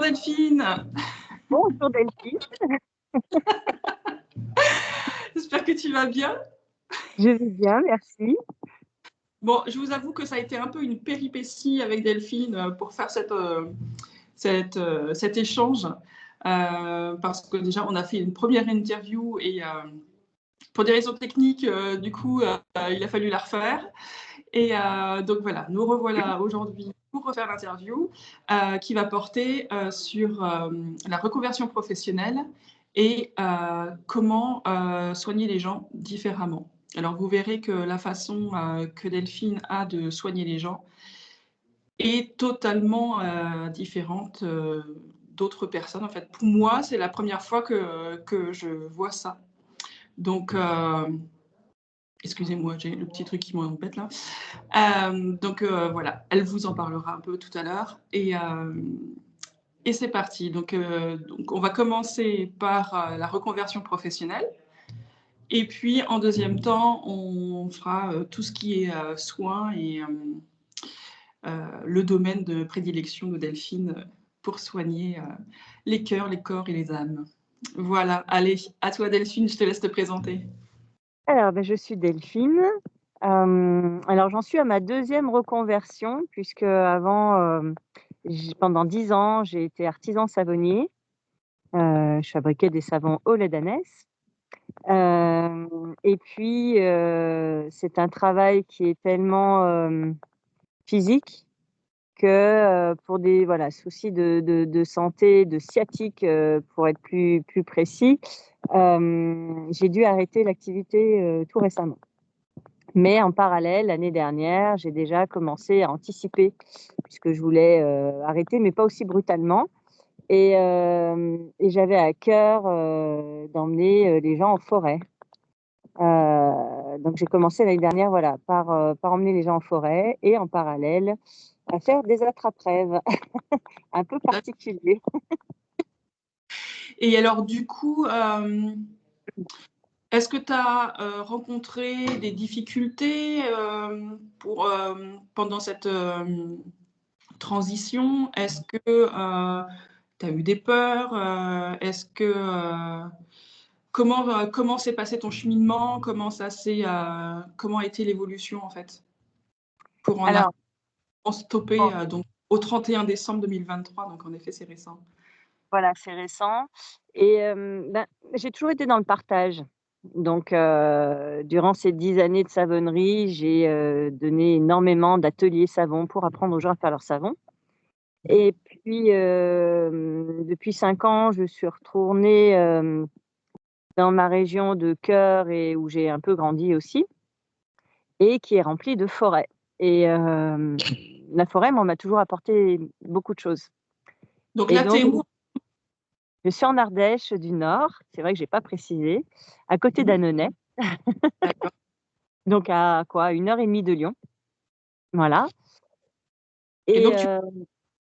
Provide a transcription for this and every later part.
Delphine. Bonjour Delphine. J'espère que tu vas bien. Je vais bien, merci. Bon, je vous avoue que ça a été un peu une péripétie avec Delphine pour faire cet échange. Parce que déjà, on a fait une première interview et pour des raisons techniques, du coup, il a fallu la refaire. Et donc voilà, nous revoilà aujourd'hui pour refaire l'interview qui va porter sur la reconversion professionnelle et comment soigner les gens différemment. Alors vous verrez que la façon que Delphine a de soigner les gens est totalement différente d'autres personnes. En fait, pour moi, c'est la première fois que je vois ça. Donc, excusez-moi, j'ai le petit truc qui m'embête là. Donc voilà, elle vous en parlera un peu tout à l'heure. Et c'est parti. Donc, on va commencer par la reconversion professionnelle. Et puis, en deuxième temps, on fera tout ce qui est soins et le domaine de prédilection de Delphine pour soigner les cœurs, les corps et les âmes. Voilà, allez, à toi Delphine, je te laisse te présenter. Alors, je suis Delphine. Alors, j'en suis à ma deuxième reconversion, puisque avant, pendant 10 ans, j'ai été artisan savonnier. Je fabriquais des savons au lait d'ânesse. Et puis, c'est un travail qui est tellement physique que pour des soucis de santé, de sciatique, pour être plus précis, j'ai dû arrêter l'activité tout récemment. Mais en parallèle, l'année dernière, j'ai déjà commencé à anticiper, puisque je voulais arrêter, mais pas aussi brutalement. Et j'avais à cœur d'emmener les gens en forêt. Donc j'ai commencé l'année dernière par emmener les gens en forêt et en parallèle à faire des attrape-rêves un peu particuliers. Et alors du coup, est-ce que tu as rencontré des difficultés pendant cette transition? Est-ce que tu as eu des peurs? Comment s'est passé ton cheminement? Comment a été l'évolution en fait? Pour en stopper donc, au 31 décembre 2023, donc en effet c'est récent. Voilà, c'est récent. Et j'ai toujours été dans le partage. Donc, durant ces 10 années de savonnerie, j'ai donné énormément d'ateliers savon pour apprendre aux gens à faire leur savon. Et puis, depuis 5 ans, je suis retournée dans ma région de cœur et où j'ai un peu grandi aussi, et qui est remplie de forêts. Et la forêt, moi, m'a toujours apporté beaucoup de choses. Donc Et là, donc, tu es où? je suis en Ardèche du Nord, c'est vrai que j'ai pas précisé, à côté d'Annonay. D'accord. Donc à quoi? 1h30 de Lyon. Voilà. Et Et donc, la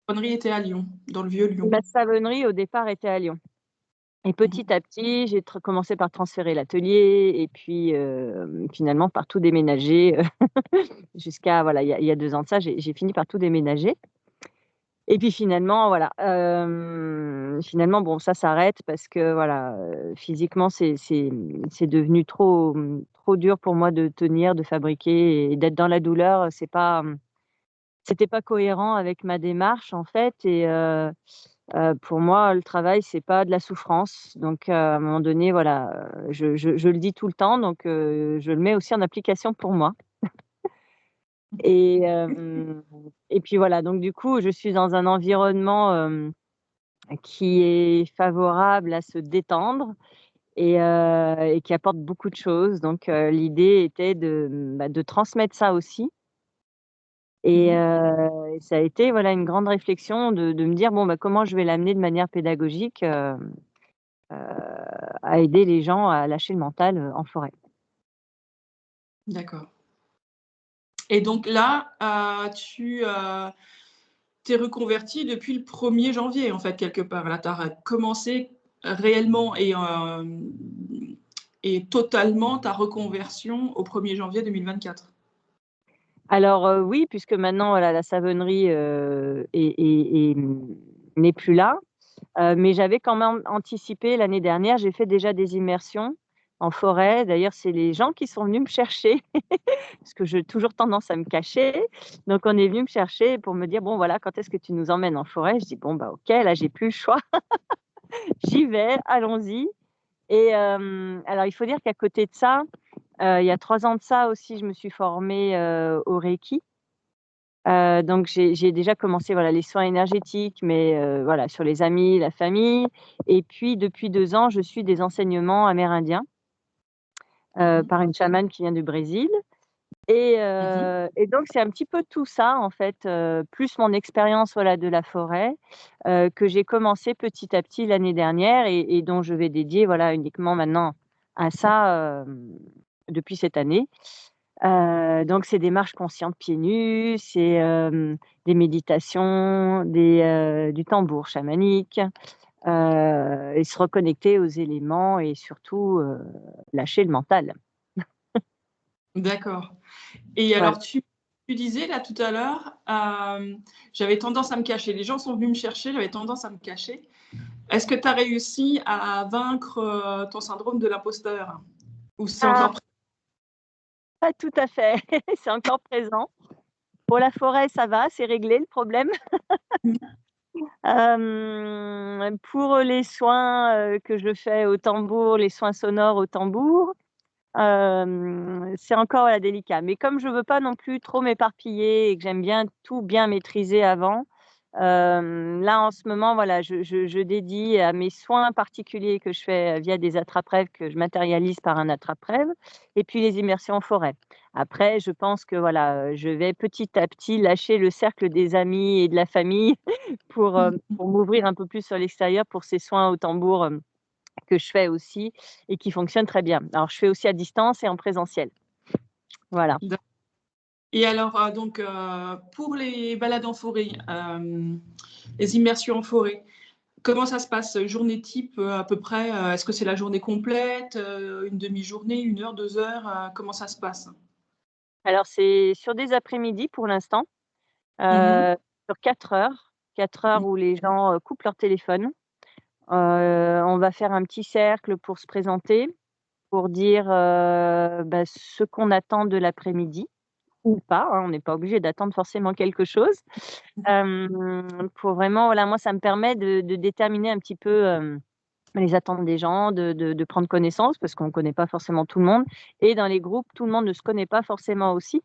savonnerie était à Lyon, dans le vieux Lyon. ma savonnerie, au départ, était à Lyon. Et petit à petit, j'ai commencé par transférer l'atelier et puis finalement par tout déménager jusqu'à, voilà, il y a 2 ans de ça, j'ai fini par tout déménager. Et puis finalement, voilà, finalement, bon, ça s'arrête parce que voilà, physiquement, c'est devenu trop dur pour moi de tenir, de fabriquer et d'être dans la douleur. C'était pas cohérent avec ma démarche en fait. Et pour moi, le travail, c'est pas de la souffrance. Donc à un moment donné, voilà, je le dis tout le temps, donc je le mets aussi en application pour moi. Et puis voilà, donc du coup, je suis dans un environnement qui est favorable à se détendre et qui apporte beaucoup de choses. Donc l'idée était de transmettre ça aussi. Et ça a été, voilà, une grande réflexion de me dire: «Bon, comment je vais l'amener de manière pédagogique, à aider les gens à lâcher le mental, en forêt». D'accord. Et donc là, tu t'es reconvertie depuis le 1er janvier, en fait, quelque part. Là, tu as commencé réellement et totalement ta reconversion au 1er janvier 2024. Alors, oui, puisque maintenant, voilà, la savonnerie, n'est plus là. Mais j'avais quand même anticipé l'année dernière, j'ai fait déjà des immersions en forêt. D'ailleurs, c'est les gens qui sont venus me chercher parce que j'ai toujours tendance à me cacher. Donc on est venu me chercher pour me dire: «Bon voilà, quand est-ce que tu nous emmènes en forêt?» Je dis: «Bon bah OK, là j'ai plus le choix, j'y vais, allons-y». Et alors il faut dire qu'à côté de ça, il y a 3 ans de ça aussi, je me suis formée, au Reiki. Donc j'ai déjà commencé, voilà, les soins énergétiques, mais voilà, sur les amis, la famille. Et puis depuis 2 ans, je suis des enseignements amérindiens, Mhm. par une chamane qui vient du Brésil. Mhm. Et donc c'est un petit peu tout ça, en fait, plus mon expérience, voilà, de la forêt, que j'ai commencé petit à petit l'année dernière et dont je vais dédier, voilà, uniquement maintenant à ça, depuis cette année. Donc c'est des marches conscientes pieds nus, c'est, des méditations, du tambour chamanique, et se reconnecter aux éléments et surtout, lâcher le mental. D'accord. Et Voilà. alors, tu disais là tout à l'heure, j'avais tendance à me cacher. Les gens sont venus me chercher, j'avais tendance à me cacher. Est-ce que tu as réussi à vaincre ton syndrome de l'imposteur? Ou c'est Ah, encore présent? pas tout à fait, c'est encore présent. Pour la forêt, ça va, c'est réglé le problème. Pour les soins, que je fais au tambour, les soins sonores au tambour, c'est encore, voilà, délicat. Mais comme je veux pas non plus trop m'éparpiller et que j'aime bien tout bien maîtriser avant, là, en ce moment, voilà, je dédie à mes soins particuliers que je fais, via des attrape-rêves que je matérialise par un attrape-rêve et puis les immersions en forêt. Après, je pense que, voilà, je vais petit à petit lâcher le cercle des amis et de la famille pour m'ouvrir un peu plus sur l'extérieur pour ces soins au tambour, que je fais aussi et qui fonctionnent très bien. Alors, je fais aussi à distance et en présentiel. Voilà. Et alors, donc, pour les balades en forêt, les immersions en forêt, comment ça se passe? Journée type, à peu près, est-ce que c'est la journée complète, une demi-journée, 1 heure, 2 heures? Comment ça se passe? Alors, c'est sur des après-midi pour l'instant, Mmh. sur 4 heures Mmh. où les gens, coupent leur téléphone. On va faire un petit cercle pour se présenter, pour dire, bah, ce qu'on attend de l'après-midi ou pas, hein, on n'est pas obligé d'attendre forcément quelque chose. Pour vraiment, voilà, moi, ça me permet de déterminer un petit peu, les attentes des gens, de prendre connaissance parce qu'on ne connaît pas forcément tout le monde et dans les groupes, tout le monde ne se connaît pas forcément aussi.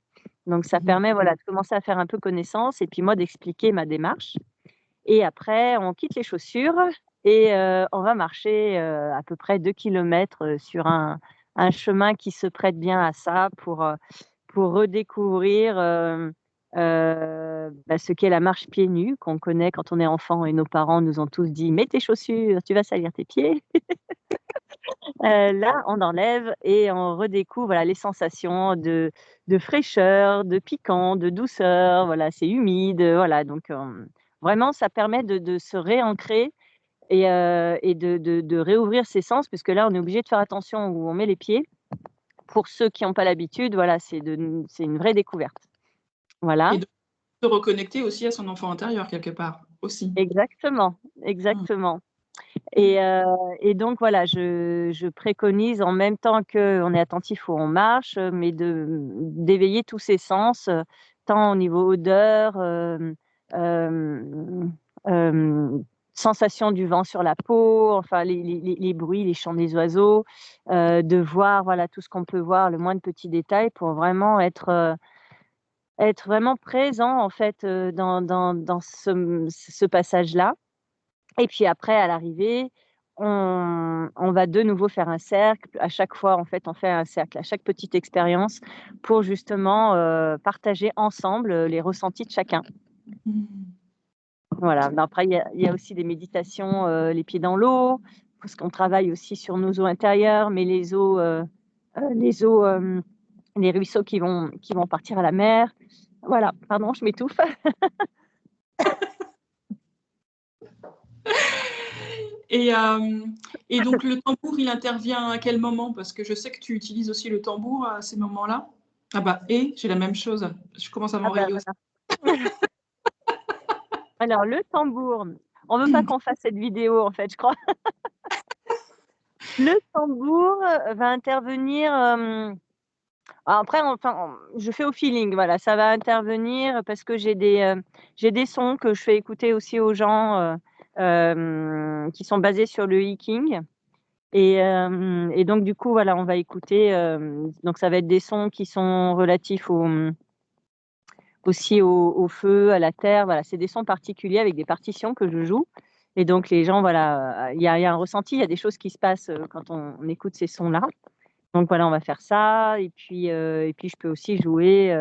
Donc ça Mmh. permet, voilà, de commencer à faire un peu connaissance et puis moi d'expliquer ma démarche et après on quitte les chaussures et on va marcher, à peu près 2 kilomètres, sur un chemin qui se prête bien à ça pour redécouvrir, bah, ce qu'est la marche pieds nus qu'on connaît quand on est enfant et nos parents nous ont tous dit: «Mets tes chaussures, tu vas salir tes pieds». Là, on enlève et on redécouvre, voilà, les sensations de fraîcheur, de piquant, de douceur, voilà, c'est humide, voilà donc vraiment ça permet de se réancrer et de réouvrir ses sens puisque là, on est obligé de faire attention où on met les pieds. Pour ceux qui ont pas l'habitude, voilà, c'est une vraie découverte. Voilà. Et de se reconnecter aussi à son enfant intérieur quelque part, aussi. Exactement, Mmh. exactement. Et donc voilà, je préconise en même temps qu'on est attentif où on marche, mais d'éveiller tous ses sens, tant au niveau odeur, hem, hem, sensation du vent sur la peau, enfin les bruits, les chants des oiseaux, de voir, voilà, tout ce qu'on peut voir, le moindre petit détail pour vraiment être vraiment présent en fait, dans ce passage-là. Et puis après, à l'arrivée, on va de nouveau faire un cercle. À chaque fois, en fait, on fait un cercle à chaque petite expérience pour justement, partager ensemble, les ressentis de chacun. Mmh. Voilà, mais après il y a aussi des méditations, les pieds dans l'eau, parce qu'on travaille aussi sur nos eaux intérieures, mais les eaux, les ruisseaux qui vont partir à la mer. Voilà, pardon, je m'étouffe. Et et donc le tambour, il intervient à quel moment? Parce que je sais que tu utilises aussi le tambour à ces moments-là. Ah bah et j'ai la même chose. Je commence à Ah bah, m'enrayer aussi. voilà. Alors le tambour, On veut pas qu'on fasse cette vidéo, en fait, je crois. Le tambour va intervenir, après je fais au feeling, voilà, ça va intervenir parce que j'ai des sons que je fais écouter aussi aux gens, qui sont basés sur le hiking et donc du coup, voilà, on va écouter, donc ça va être des sons qui sont relatifs aussi au feu, à la terre, voilà, c'est des sons particuliers avec des partitions que je joue et donc les gens, voilà, il y a un ressenti, il y a des choses qui se passent, quand on écoute ces sons-là. Donc voilà, on va faire ça et puis je peux aussi jouer,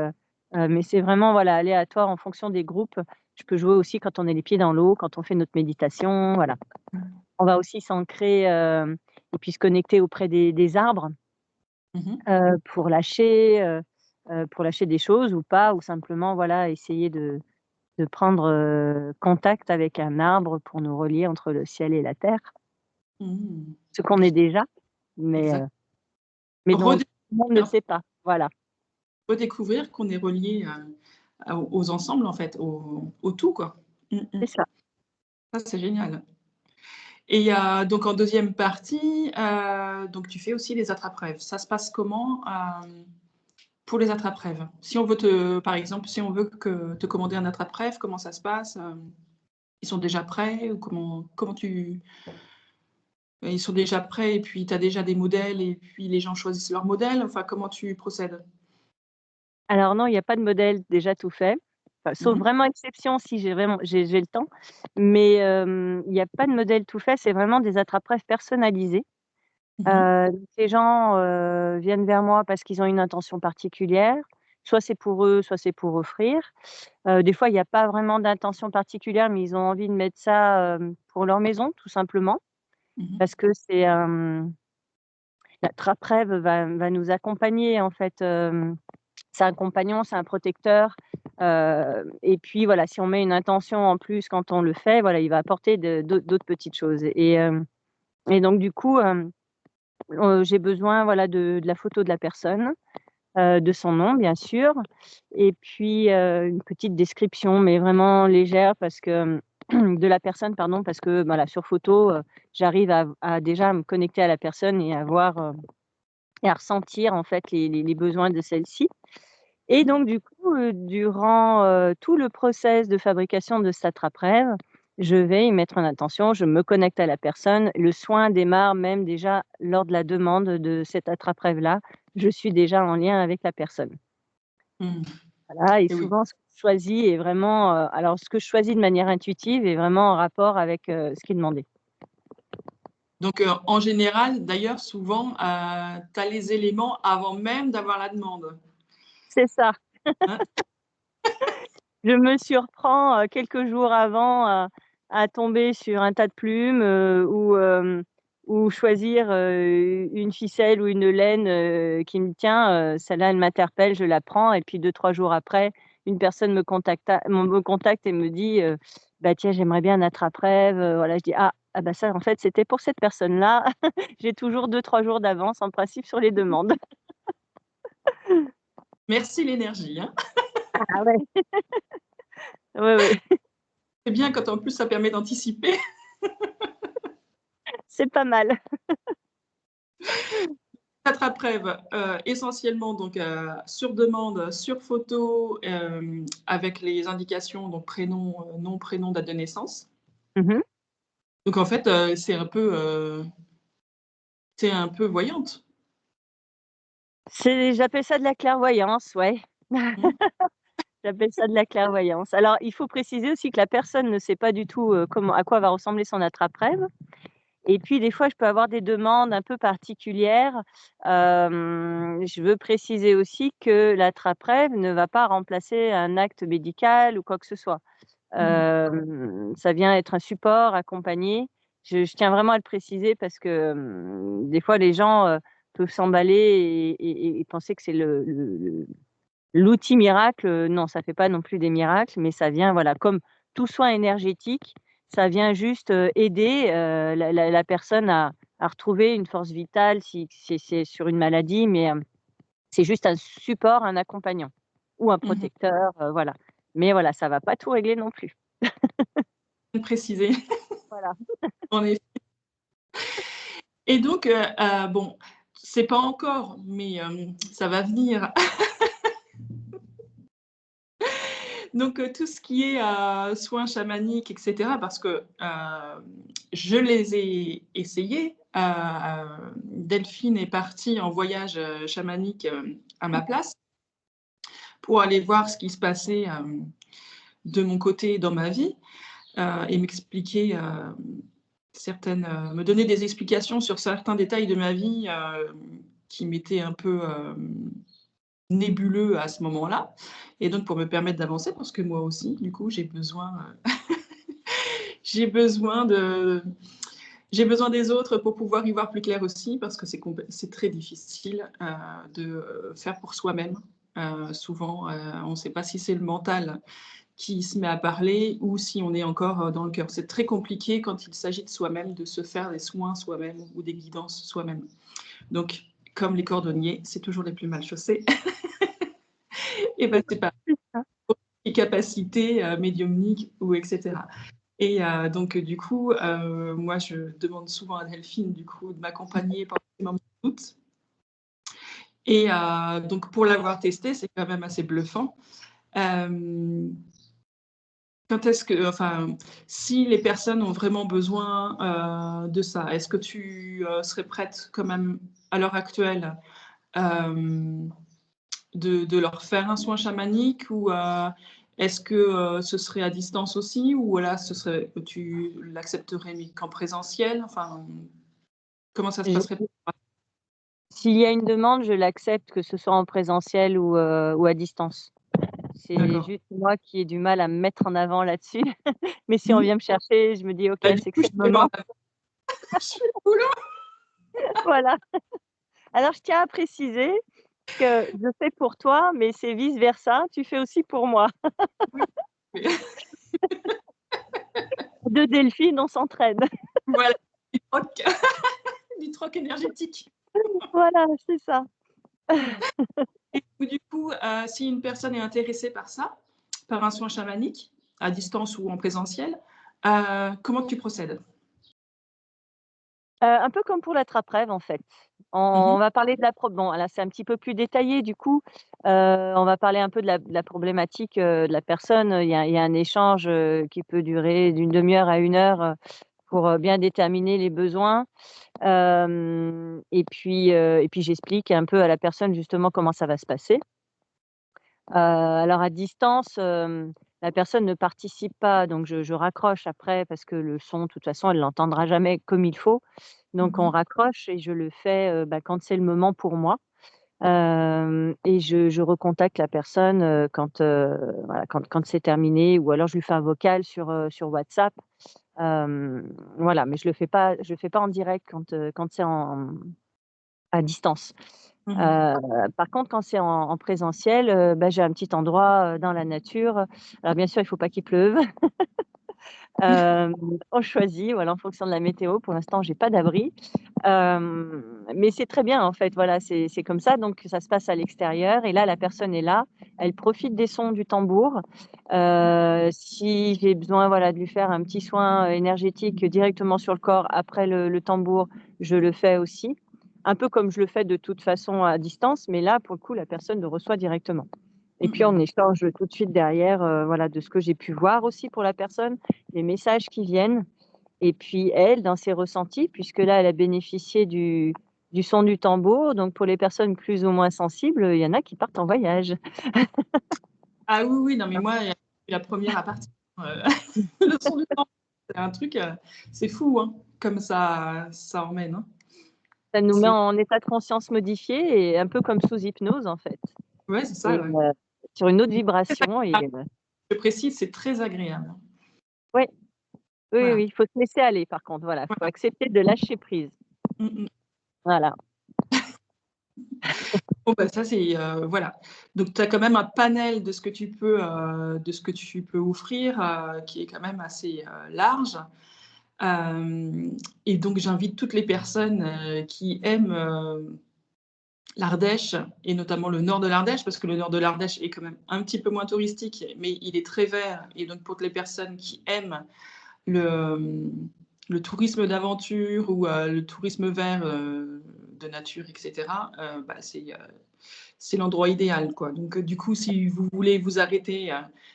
mais c'est vraiment, voilà, aléatoire en fonction des groupes. Je peux jouer aussi quand on est les pieds dans l'eau, quand on fait notre méditation, voilà. On va aussi s'ancrer, et puis se connecter auprès des arbres, Mhm. pour lâcher des choses ou pas, ou simplement, voilà, essayer de prendre, contact avec un arbre pour nous relier entre le ciel et la terre. Mhm. Ce qu'on est déjà, mais Exact. dont tout le monde ne Redécouvrir, sait pas. Voilà, redécouvrir qu'on est relié aux ensembles, en fait, au tout, quoi. c'est ça. Ça, c'est génial. Et donc en deuxième partie, donc tu fais aussi les attrape-rêves. Ça se passe comment pour les attrape-rêves? Si on veut par exemple, si on veut te commander un attrape-rêve, comment ça se passe? Ils sont déjà prêts ou comment tu ils sont déjà prêts et puis tu as déjà des modèles et puis les gens choisissent leur modèle? Enfin, comment tu procèdes? Alors non, il y a pas de modèle déjà tout fait, enfin, sauf Mmh. vraiment exception si j'ai le temps, mais il y a pas de modèle tout fait, c'est vraiment des attrape-rêves personnalisés. Mmh. Les gens, viennent vers moi parce qu'ils ont une intention particulière, soit c'est pour eux, soit c'est pour offrir. Des fois, il y a pas vraiment d'intention particulière, mais ils ont envie de mettre ça, pour leur maison, tout simplement, Mmh. parce que l'attrape-rêve va nous accompagner en fait, c'est un compagnon, c'est un protecteur, et puis voilà, si on met une intention en plus quand on le fait, voilà, il va apporter d'autres petites choses et donc du coup, j'ai besoin, voilà, de la photo de la personne, de son nom bien sûr et puis, une petite description mais vraiment légère parce que de la personne pardon, parce que, voilà, sur photo, j'arrive à déjà me connecter à la personne et à voir, et à ressentir en fait les besoins de celle-ci. Et donc du coup, durant, tout le process de fabrication de cet attrape-rêve, je vais y mettre en attention, je me connecte à la personne. Le soin démarre même déjà lors de la demande de cet attrape-rêve-là. Je suis déjà en lien avec la personne. Mmh. Voilà et Et oui. souvent ce que je choisis est vraiment, alors ce que je choisis de manière intuitive est vraiment en rapport avec, ce qui est demandé. Donc en général, d'ailleurs, souvent, tu as les éléments avant même d'avoir la demande, C'est ça. hein? Je me surprends, quelques jours avant à tomber sur un tas de plumes, ou choisir, une ficelle ou une laine, qui me tient, celle-là elle m'interpelle, je la prends et puis 2-3 jours après, une personne me contacte et me dit, «Bah, tiens, j'aimerais bien un attrape-rêve», voilà, je dis: «Ah bah, ça en fait c'était pour cette personne-là». J'ai toujours 2-3 jours d'avance en principe sur les demandes. Merci l'énergie, hein. Ah ouais. Ouais, ouais, C'est bien quand en plus ça permet d'anticiper. c'est pas mal. Attrape-rêve, essentiellement donc sur demande, sur photo, avec les indications donc prénom, nom, prénom, date de naissance. Mmh. Donc en fait, tu un peu voyante. J'appelle ça de la clairvoyance, ouais. Mmh. J'appelle ça de la clairvoyance. Alors, il faut préciser aussi que la personne ne sait pas du tout, à quoi va ressembler son attrape-rêve et puis des fois, je peux avoir des demandes un peu particulières. Je veux préciser aussi que l'attrape-rêve ne va pas remplacer un acte médical ou quoi que ce soit. Mmh. Ça vient être un support accompagné. Je tiens vraiment à le préciser parce que, des fois les gens, peuvent s'emballer et penser que c'est l'outil miracle, non, ça fait pas non plus des miracles, mais ça vient, voilà, comme tout soin énergétique, ça vient juste, aider, la personne à retrouver une force vitale si c'est sur une maladie, mais, c'est juste un support, un accompagnant ou un Mmh. protecteur, voilà. Mais voilà, ça va pas tout régler non plus. préciser. Voilà. En effet. Et donc, bon, c'est pas encore, mais ça va venir. Donc, tout ce qui est soins chamaniques, etc., parce que je les ai essayés. Delphine est partie en voyage chamanique à ma place pour aller voir ce qui se passait de mon côté dans ma vie et m'expliquer me donner des explications sur certains détails de ma vie qui m'étaient un peu nébuleux à ce moment-là, et donc pour me permettre d'avancer, parce que moi aussi, du coup, j'ai besoin des autres pour pouvoir y voir plus clair aussi, parce que c'est très difficile de faire pour soi-même. Souvent, on ne sait pas si c'est le mental qui se met à parler ou si on est encore dans le cœur. C'est très compliqué quand il s'agit de soi-même, de se faire des soins soi-même ou des guidances soi-même. Donc, comme les cordonniers, c'est toujours les plus mal chaussés. Et ben, c'est pas les capacités médiumniques ou etc. Et donc, du coup, moi, je demande souvent à Delphine, du coup, de m'accompagner pendant ces moments de doute. Et donc, pour l'avoir testé, c'est quand même assez bluffant. Quand est-ce que, enfin, si les personnes ont vraiment besoin de ça, est-ce que tu serais prête quand même à l'heure actuelle de leur faire un soin chamanique, ou est-ce que ce serait à distance aussi, ou là tu l'accepterais mais qu'en présentiel, enfin, comment ça se passerait pour toi? S'il y a une demande, je l'accepte, que ce soit en présentiel ou à distance. C'est D'accord. juste moi qui ai du mal à me mettre en avant là-dessus. Mais si on Mmh. vient me chercher, je me dis: «OK, Bah, du c'est que coup, c'est je le te mets en moment». avant. Je suis au boulot. Voilà. Alors je tiens à préciser que je fais pour toi, mais c'est vice versa, tu fais aussi pour moi. Oui, mais 2 Delphine, on s'entraide. voilà, du troc du troc énergétique. Voilà, c'est ça. Et du coup, si une personne est intéressée par ça, par un soin chamanique, à distance ou en présentiel, comment tu procèdes? Un peu comme pour l'attrape-rêve, en fait. Mmh mh. On va parler de la bon, là, c'est un petit peu plus détaillé du coup, on va parler un peu de la problématique, de la personne. Il y a un échange, qui peut durer d'une demi-heure à 1 heure, pour, bien déterminer les besoins. Et puis j'explique un peu à la personne justement comment ça va se passer. Alors à distance, la personne ne participe pas, donc je raccroche après parce que le son, de toute façon, elle l'entendra jamais comme il faut. Donc Mmh on mh. raccroche et je le fais, quand c'est le moment pour moi. Et je recontacte la personne, voilà, quand c'est terminé, ou alors je lui fais un vocal sur WhatsApp. Voilà, mais je le fais pas en direct quand c'est à distance. Mmh. Par contre, quand c'est en présentiel, j'ai un petit endroit, dans la nature. Alors bien sûr, il faut pas qu'il pleuve. Hem, on choisit, voilà, en fonction de la météo. Pour l'instant, j'ai pas d'abri. Mais c'est très bien, en fait, voilà, c'est comme ça, donc ça se passe à l'extérieur et là, la personne est là, elle profite des sons du tambour. Si j'ai besoin, voilà, de lui faire un petit soin, énergétique directement sur le corps après le tambour, je le fais aussi. Un peu comme je le fais de toute façon à distance, mais là, pour le coup, la personne le reçoit directement. Et Mmh puis on mh. échange tout de suite derrière, voilà, de ce que j'ai pu voir aussi pour la personne, les messages qui viennent. Et puis elle, dans ses ressentis, puisque là, elle a bénéficié du son du tambour, donc pour les personnes plus ou moins sensibles, il y en a qui partent en voyage. Ah oui, oui, non, mais moi, je suis la première à partir. Le son du temps, c'est un truc, c'est fou, hein, comme ça emmène, hein. Ça nous met C'est en état de conscience modifié et un peu comme sous hypnose, en fait. Ouais, c'est ça, Et ouais. sur une autre C'est très vibration et agréable. Je précise, c'est très agréable. ouais, oui, oui, Voilà, oui, il faut se laisser aller par contre, voilà, il faut voilà. accepter de lâcher prise. Mmh mh. Voilà. Bon, bah, ça, c'est, voilà. Donc tu as quand même un panel de ce que tu peux offrir, qui est quand même assez, large. Et donc j'invite toutes les personnes, qui aiment, l'Ardèche, et notamment le nord de l'Ardèche, parce que le nord de l'Ardèche est quand même un petit peu moins touristique, mais il est très vert, et donc pour les personnes qui aiment le, le tourisme d'aventure ou le tourisme vert de nature, etc., c'est l'endroit idéal, quoi. Donc, du coup, si vous voulez vous arrêter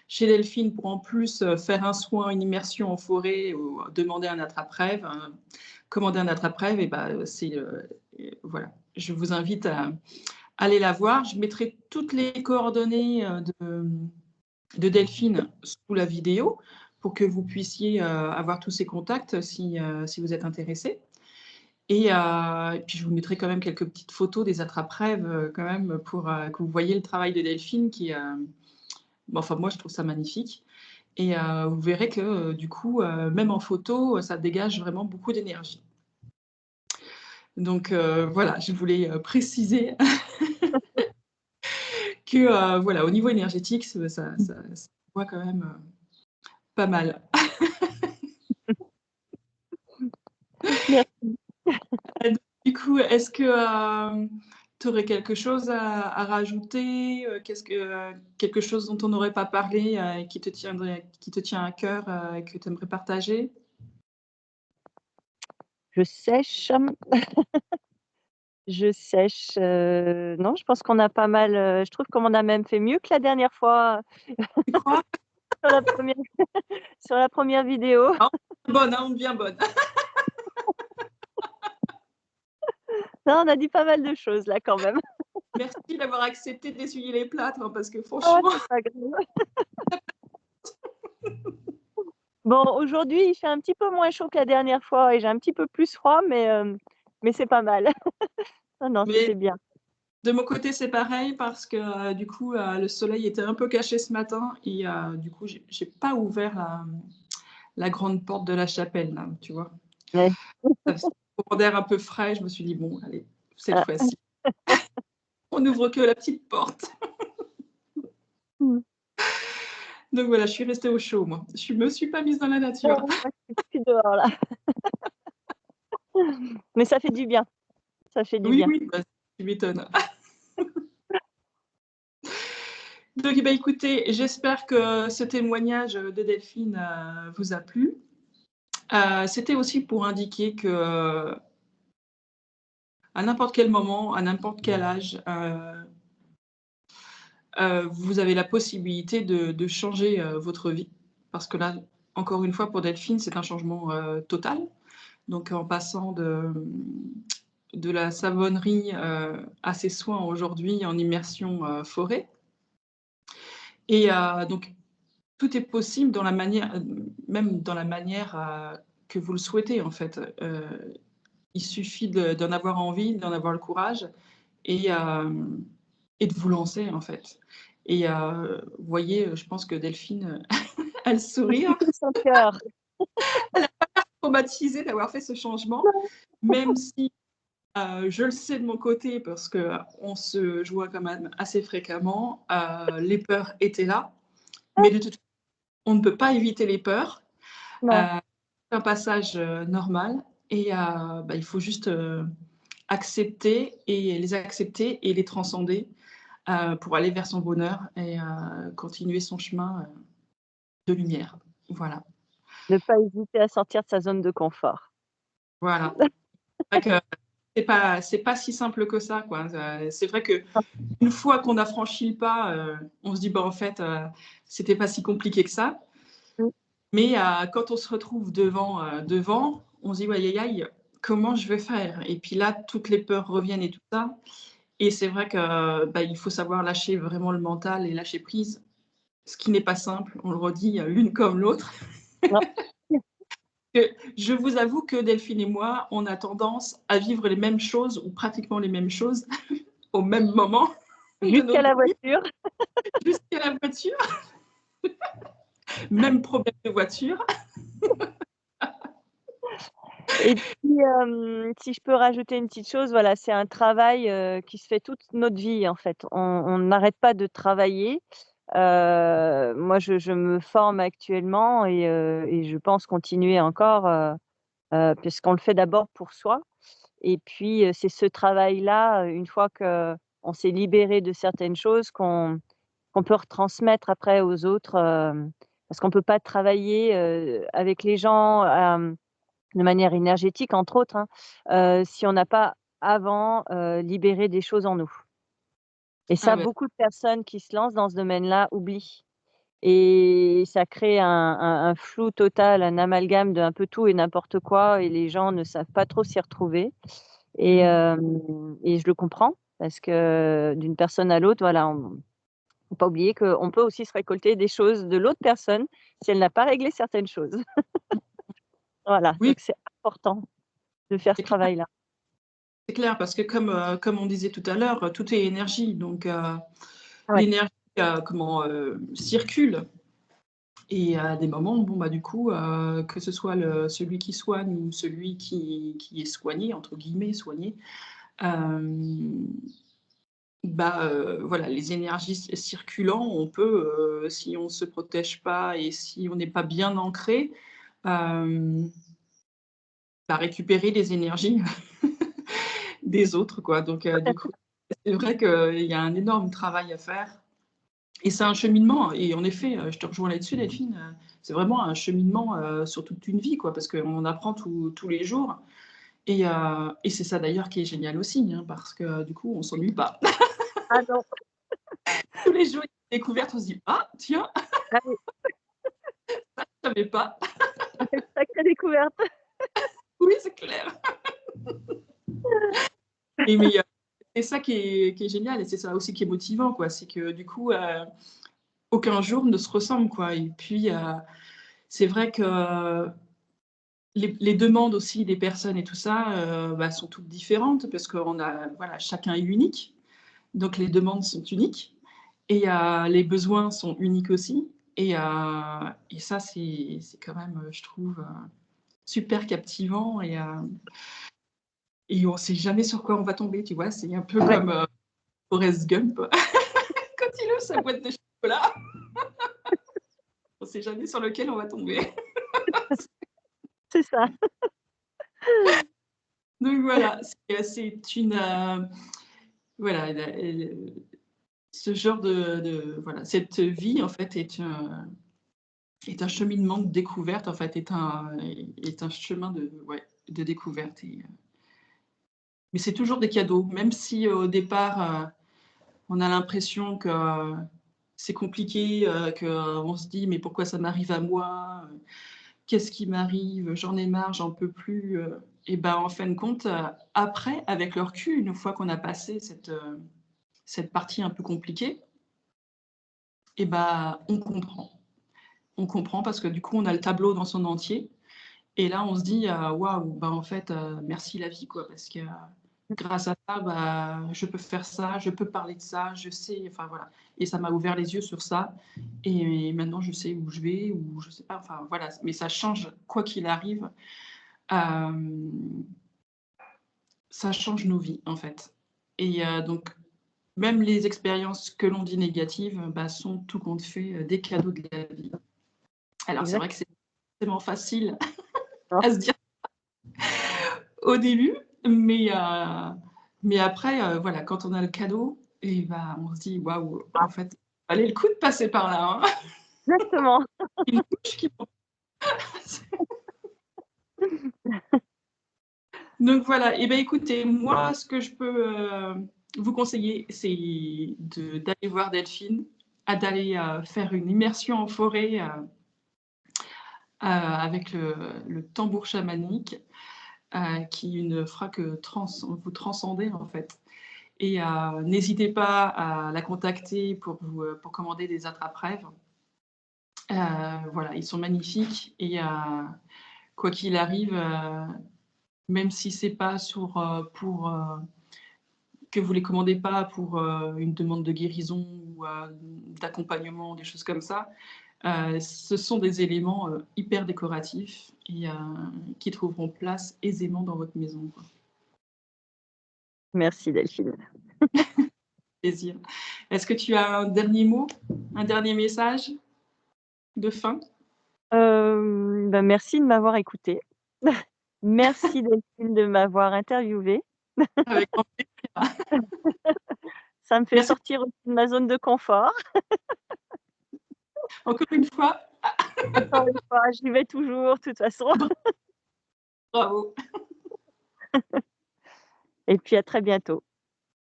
chez Delphine pour en plus faire un soin, une immersion en forêt ou demander un attrape-rêve, commander un attrape-rêve, et voilà. Je vous invite à aller la voir. Je mettrai toutes les coordonnées de Delphine sous la vidéo pour que vous puissiez avoir tous ses contacts si vous êtes intéressé. Et puis, je vous mettrai quand même quelques petites photos des attrape-rêves quand même pour que vous voyez le travail de Delphine qui, enfin, moi, je trouve ça magnifique. Et vous verrez que du coup, même en photo, ça dégage vraiment beaucoup d'énergie. Donc voilà, je voulais préciser que voilà, au niveau énergétique, ça voit quand même pas mal. Merci. Du coup, est-ce que tu aurais quelque chose à rajouter, quelque chose dont on n'aurait pas parlé et qui te tient à cœur et que tu aimerais partager? Je sèche. Je sèche, non, je pense qu'on a pas mal, je trouve qu'on a même fait mieux que la dernière fois Tu crois? sur la première sur la première vidéo. Ah, bonne, hein, on devient bonne. Non, on a dit pas mal de choses là quand même. Merci d'avoir accepté d'essuyer les plâtres, hein, parce que Oh, franchement, c'est pas grave. Bon, aujourd'hui, il fait un petit peu moins chaud que la dernière fois et j'ai un petit peu plus froid, mais c'est pas mal. Non, non, mais c'était bien. de mon côté, c'est pareil parce que du coup, le soleil était un peu caché ce matin et du coup, j'ai pas ouvert la grande porte de la chapelle là, tu vois? Ouais. Ça faisait un courant d'air un peu frais, je me suis dit: «Bon, allez, cette Ah. fois-ci, on n'ouvre que la petite porte». Mmh. Donc voilà, je suis restée au chaud moi. Je me suis pas mise dans la Ouais, nature. moi, je suis dehors là. Mais ça fait du bien, ça fait du Oui, bien. oui, bah, tu m'étonnes. Donc eh bah, écoutez, j'espère que ce témoignage de Delphine vous a plu. C'était aussi pour indiquer que à n'importe quel moment, à n'importe quel âge, vous avez la possibilité de changer votre vie. Parce que là, encore une fois, pour Delphine, c'est un changement total. Donc en passant de la savonnerie à ses soins aujourd'hui en immersion forêt. Et donc tout est possible dans la manière, même dans la manière que vous le souhaitez en fait. Il suffit d'en avoir envie, d'en avoir le courage et, et de vous lancer en fait. Et vous voyez, je pense que Delphine, elle sourit, hein, Son cœur. traumatisée d'avoir fait ce changement, même si je le sais de mon côté parce qu'on se joint quand même assez fréquemment, les peurs étaient là, mais de toute façon, on ne peut pas éviter les peurs. Non. C'est un passage normal et il faut juste les accepter et les transcender pour aller vers son bonheur et continuer son chemin de lumière. Voilà, Ne pas hésiter à sortir de sa zone de confort. voilà. C'est vrai que c'est pas si simple que ça, quoi. C'est vrai qu'une fois qu'on a franchi le pas, on se dit: «Bah, en fait, c'était pas si compliqué que ça». Mmh. Mais quand on se retrouve devant, on se dit: «Ouais, aïe, aïe, comment je vais faire?» Et puis là, toutes les peurs reviennent et tout ça. Et c'est vrai que, il faut savoir lâcher vraiment le mental et lâcher prise, ce qui n'est pas simple, on le redit, l'une comme l'autre. Non, Que je vous avoue que Delphine et moi, on a tendance à vivre les mêmes choses ou pratiquement les mêmes choses au même moment de jusqu'à notre la vie, voiture. jusqu'à la voiture, même problème de voiture. Et puis, si je peux rajouter une petite chose, voilà, c'est un travail, qui se fait toute notre vie, en fait. On n'arrête pas de travailler. Moi, je me forme actuellement et je pense continuer encore, puisqu'on le fait d'abord pour soi et puis, c'est ce travail-là, une fois qu'on s'est libéré de certaines choses qu'on peut retransmettre après aux autres, parce qu'on ne peut pas travailler avec les gens de manière énergétique, entre autres, hein, si on n'a pas avant libéré des choses en nous. Et Ah ça, ouais. beaucoup de personnes qui se lancent dans ce domaine-là oublient. Et ça crée un flou total, un amalgame d'un peu tout et n'importe quoi, et les gens ne savent pas trop s'y retrouver. Et, Mm. et je le comprends, parce que d'une personne à l'autre, voilà, faut pas oublier qu'on peut aussi se récolter des choses de l'autre personne si elle n'a pas réglé certaines choses. Voilà, Oui, donc c'est important de faire ce c'est clair, travail-là. c'est clair, parce que comme on disait tout à l'heure, tout est énergie. Donc, Ouais, l'énergie circule. Et à des moments, bon, bah, du coup, que ce soit celui qui soigne ou celui qui est soigné, entre guillemets, soigné, euh, bah, voilà, les énergies circulant, on peut, si on ne se protège pas et si on n'est pas bien ancré, euh, bah, récupérer les énergies des autres, quoi. Donc, du coup, c'est vrai qu'il y a un énorme travail à faire. Et c'est un cheminement. Et en effet, je te rejoins là-dessus, Delphine. C'est vraiment un cheminement sur toute une vie, quoi, parce qu'on apprend tous les jours. Et c'est ça d'ailleurs qui est génial aussi, hein, parce que du coup, on s'ennuie pas. ah non, Tous les jours, il y a une découverte, on se dit ah tiens, ah oui, je savais pas. sacrée découverte. Oui, c'est clair. Mais c'est ça qui est génial et c'est ça aussi qui est motivant, quoi. C'est que du coup, aucun jour ne se ressemble, quoi. Et puis, c'est vrai que les demandes aussi des personnes et tout ça bah, sont toutes différentes parce que voilà, chacun est unique. Donc les demandes sont uniques et les besoins sont uniques aussi. Et ça, c'est quand même, je trouve, super captivant. Et on ne sait jamais sur quoi on va tomber, tu vois. C'est un peu Ouais, comme Forrest Gump quand il ouvre sa boîte de chocolat. On ne sait jamais sur lequel on va tomber. c'est ça. Donc voilà, c'est une... voilà, ce genre voilà, cette vie, en fait, est un cheminement de découverte, en fait, est un chemin ouais, de découverte. Mais c'est toujours des cadeaux, même si au départ, on a l'impression que c'est compliqué, qu'on se dit mais pourquoi ça m'arrive à moi, qu'est-ce qui m'arrive, j'en ai marre, j'en peux plus. Et ben en fin de compte, après, avec le recul, une fois qu'on a passé cette partie un peu compliquée, et ben on comprend. On comprend parce que du coup, on a le tableau dans son entier. Et là, on se dit, waouh, bah, en fait, merci la vie, quoi, parce que grâce à ça, bah, je peux faire ça, je peux parler de ça, je sais, enfin voilà. Et ça m'a ouvert les yeux sur ça. Et maintenant, je sais où je vais, ou je sais pas, enfin voilà. Mais ça change, quoi qu'il arrive, euh, ça change nos vies, en fait. Et donc, même les expériences que l'on dit négatives, bah, sont tout compte fait des cadeaux de la vie. Alors, c'est Exactement. vrai que c'est tellement facile à se dire au début, mais après, voilà, quand on a le cadeau, et ben, on se dit waouh, en fait, allez le coup de passer par là. Hein. Exactement. Une couche qui Donc voilà, et ben écoutez, moi, ce que je peux vous conseiller, c'est d'aller voir Delphine, d'aller faire une immersion en forêt avec le tambour chamanique, qui ne fera que vous transcender en fait. Et n'hésitez pas à la contacter pour commander des attrape-rêves. Voilà, ils sont magnifiques et quoi qu'il arrive, même si c'est pas pour que vous les commandez pas pour une demande de guérison ou d'accompagnement, des choses comme ça, ce sont des éléments hyper décoratifs et qui trouveront place aisément dans votre maison. Quoi. Merci Delphine. Plaisir. Est-ce que tu as un dernier mot, un dernier message de fin? Bah, merci de m'avoir écoutée. Merci Delphine de m'avoir interviewée. Avec grand plaisir. Ça me fait Merci sortir aussi de ma zone de confort. encore une fois. Encore une fois, j'y vais toujours, de toute façon. Bravo. Et puis à très bientôt.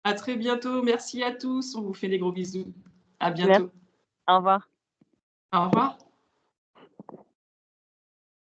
À très bientôt. Merci à tous. On vous fait des gros bisous. À Merci. bientôt. Au revoir. Au revoir.